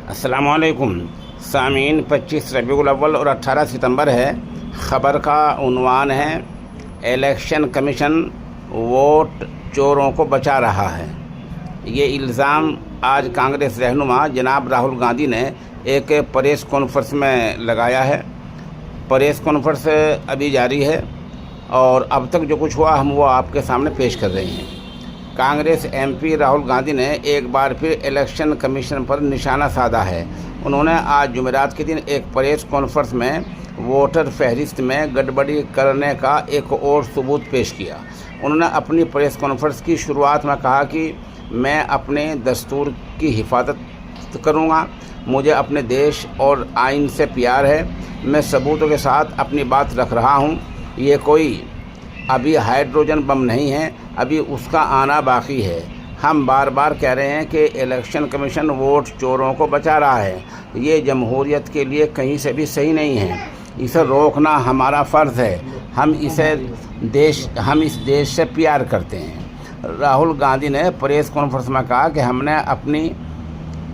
अस्सलामुअलैकुम सामीन। 25 रबीउल अव्वल और 18 सितंबर है। ख़बर का उन्वान है इलेक्शन कमीशन वोट चोरों को बचा रहा है। ये इल्ज़ाम आज कांग्रेस रहनुमा जनाब राहुल गांधी ने एक प्रेस कॉन्फ्रेंस में लगाया है। प्रेस कॉन्फ्रेंस अभी जारी है और अब तक जो कुछ हुआ हम वो आपके सामने पेश कर रहे हैं। कांग्रेस एमपी राहुल गांधी ने एक बार फिर इलेक्शन कमीशन पर निशाना साधा है। उन्होंने आज जुमेरात के दिन एक प्रेस कॉन्फ्रेंस में वोटर फहरिस्त में गड़बड़ी करने का एक और सबूत पेश किया। उन्होंने अपनी प्रेस कॉन्फ्रेंस की शुरुआत में कहा कि मैं अपने दस्तूर की हिफाजत करूंगा, मुझे अपने देश और आइन से प्यार है, मैं सबूतों के साथ अपनी बात रख रहा हूं। ये कोई अभी हाइड्रोजन बम नहीं है, अभी उसका आना बाकी है। हम बार बार कह रहे हैं कि इलेक्शन कमीशन वोट चोरों को बचा रहा है। ये जमहूरियत के लिए कहीं से भी सही नहीं है, इसे रोकना हमारा फ़र्ज़ है। हम इस देश से प्यार करते हैं। राहुल गांधी ने प्रेस कॉन्फ्रेंस में कहा कि हमने अपनी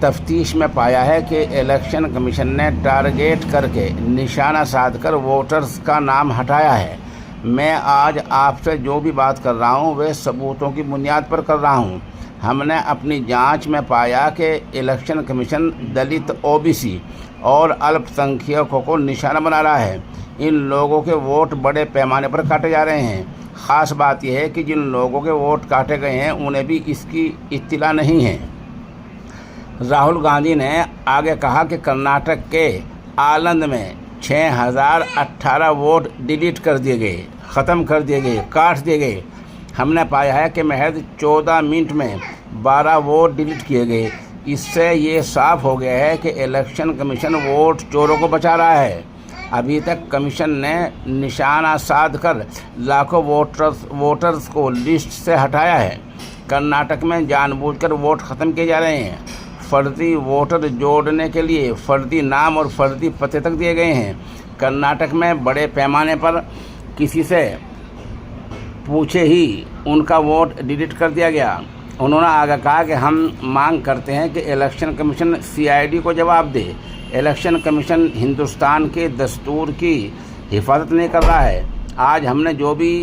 तफ्तीश में पाया है कि इलेक्शन कमीशन ने टारगेट करके निशाना साधकर वोटर्स का नाम हटाया है। मैं आज आपसे जो भी बात कर रहा हूँ वे सबूतों की बुनियाद पर कर रहा हूँ। हमने अपनी जांच में पाया कि इलेक्शन कमीशन दलित, ओबीसी और अल्पसंख्यकों को निशाना बना रहा है। इन लोगों के वोट बड़े पैमाने पर काटे जा रहे हैं। ख़ास बात यह है कि जिन लोगों के वोट काटे गए हैं उन्हें भी इसकी इत्तला नहीं है। राहुल गांधी ने आगे कहा कि कर्नाटक के आलंद में 6018 वोट डिलीट कर दिए गए, ख़त्म कर दिए गए, काट दिए गए। हमने पाया है कि महज 14 मिनट में 12 वोट डिलीट किए गए। इससे ये साफ हो गया है कि इलेक्शन कमीशन वोट चोरों को बचा रहा है। अभी तक कमीशन ने निशाना साधकर लाखों वोटर्स को लिस्ट से हटाया है। कर्नाटक में जानबूझकर वोट ख़त्म किए जा रहे हैं। फर्जी वोटर जोड़ने के लिए फर्जी नाम और फर्जी पते तक दिए गए हैं। कर्नाटक में बड़े पैमाने पर किसी से पूछे ही उनका वोट डिलीट कर दिया गया। उन्होंने आगे कहा कि हम मांग करते हैं कि इलेक्शन कमीशन सीआईडी को जवाब दे। इलेक्शन कमीशन हिंदुस्तान के दस्तूर की हिफाजत नहीं कर रहा है। आज हमने जो भी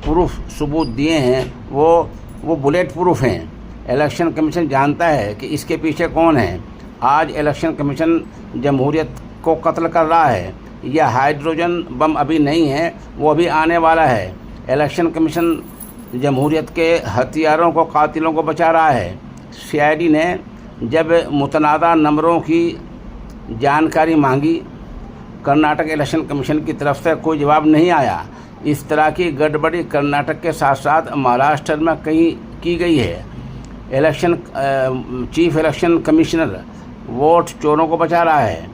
प्रूफ सबूत दिए हैं वो बुलेट प्रूफ हैं। इलेक्शन कमीशन जानता है कि इसके पीछे कौन है। आज इलेक्शन कमीशन जमहूरियत को कत्ल कर रहा है। यह हाइड्रोजन बम अभी नहीं है, वो अभी आने वाला है। इलेक्शन कमीशन जमहूरियत के हथियारों को, कातिलों को बचा रहा है। सीआईडी ने जब मुतनादा नंबरों की जानकारी मांगी, कर्नाटक इलेक्शन कमीशन की तरफ से कोई जवाब नहीं आया। इस तरह की गड़बड़ी कर्नाटक के साथ साथ महाराष्ट्र में कहीं की गई है। चीफ इलेक्शन कमिश्नर वोट चोरों को बचा रहा है।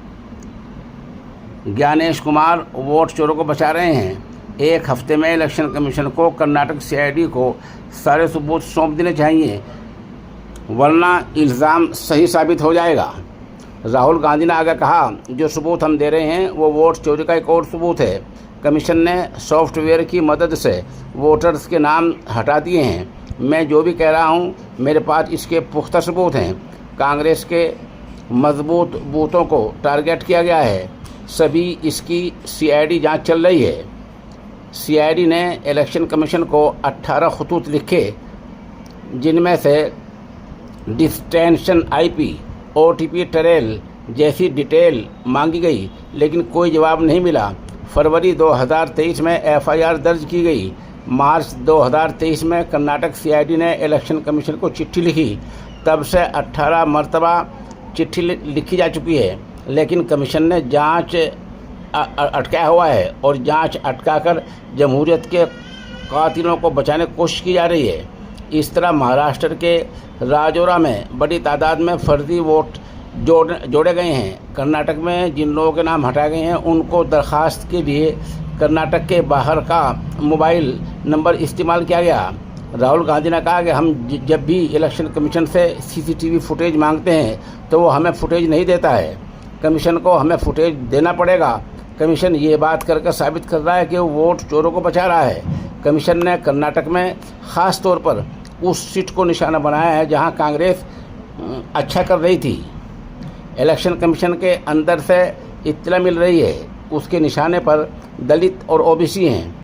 ज्ञानेश कुमार वोट चोरों को बचा रहे हैं। एक हफ्ते में इलेक्शन कमीशन को कर्नाटक सीआईडी को सारे सबूत सौंप देने चाहिए, वरना इल्ज़ाम सही साबित हो जाएगा। राहुल गांधी ने आगे कहा, जो सबूत हम दे रहे हैं वो वोट चोरी का एक और सबूत है। कमीशन ने सॉफ्टवेयर की मदद से वोटर्स के नाम हटा दिए हैं। मैं जो भी कह रहा हूं मेरे पास इसके पुख्ता सबूत हैं। कांग्रेस के मजबूत बूथों को टारगेट किया गया है। सभी इसकी सीआईडी जांच चल रही है। सीआईडी ने इलेक्शन कमीशन को 18 खतूत लिखे, जिनमें से डिस्टेंशन आईपी, ओटीपी ट्रेल जैसी डिटेल मांगी गई, लेकिन कोई जवाब नहीं मिला। फरवरी 2023 में एफआईआर दर्ज की गई। मार्च 2023 में कर्नाटक सीआईडी ने इलेक्शन कमीशन को चिट्ठी लिखी। तब से 18 मरतबा चिट्ठी लिखी जा चुकी है, लेकिन कमीशन ने जांच अटकाया हुआ है और जांच अटकाकर जमहूरियत के कातिलों को बचाने की कोशिश की जा रही है। इस तरह महाराष्ट्र के राजौरा में बड़ी तादाद में फर्जी वोट जोड़े गए हैं। कर्नाटक में जिन लोगों के नाम हटाए गए हैं उनको दरख्वास्त के लिए कर्नाटक के बाहर का मोबाइल नंबर इस्तेमाल किया गया। राहुल गांधी ने कहा कि हम जब भी इलेक्शन कमीशन से सीसीटीवी फुटेज मांगते हैं तो वो हमें फुटेज नहीं देता है। कमीशन को हमें फुटेज देना पड़ेगा। कमीशन ये बात करके साबित कर रहा है कि वो वोट चोरों को बचा रहा है। कमीशन ने कर्नाटक में ख़ास तौर पर उस सीट को निशाना बनाया है जहां कांग्रेस अच्छा कर रही थी। इलेक्शन कमीशन के अंदर से इत्तला मिल रही है, उसके निशाने पर दलित और ओबीसी हैं।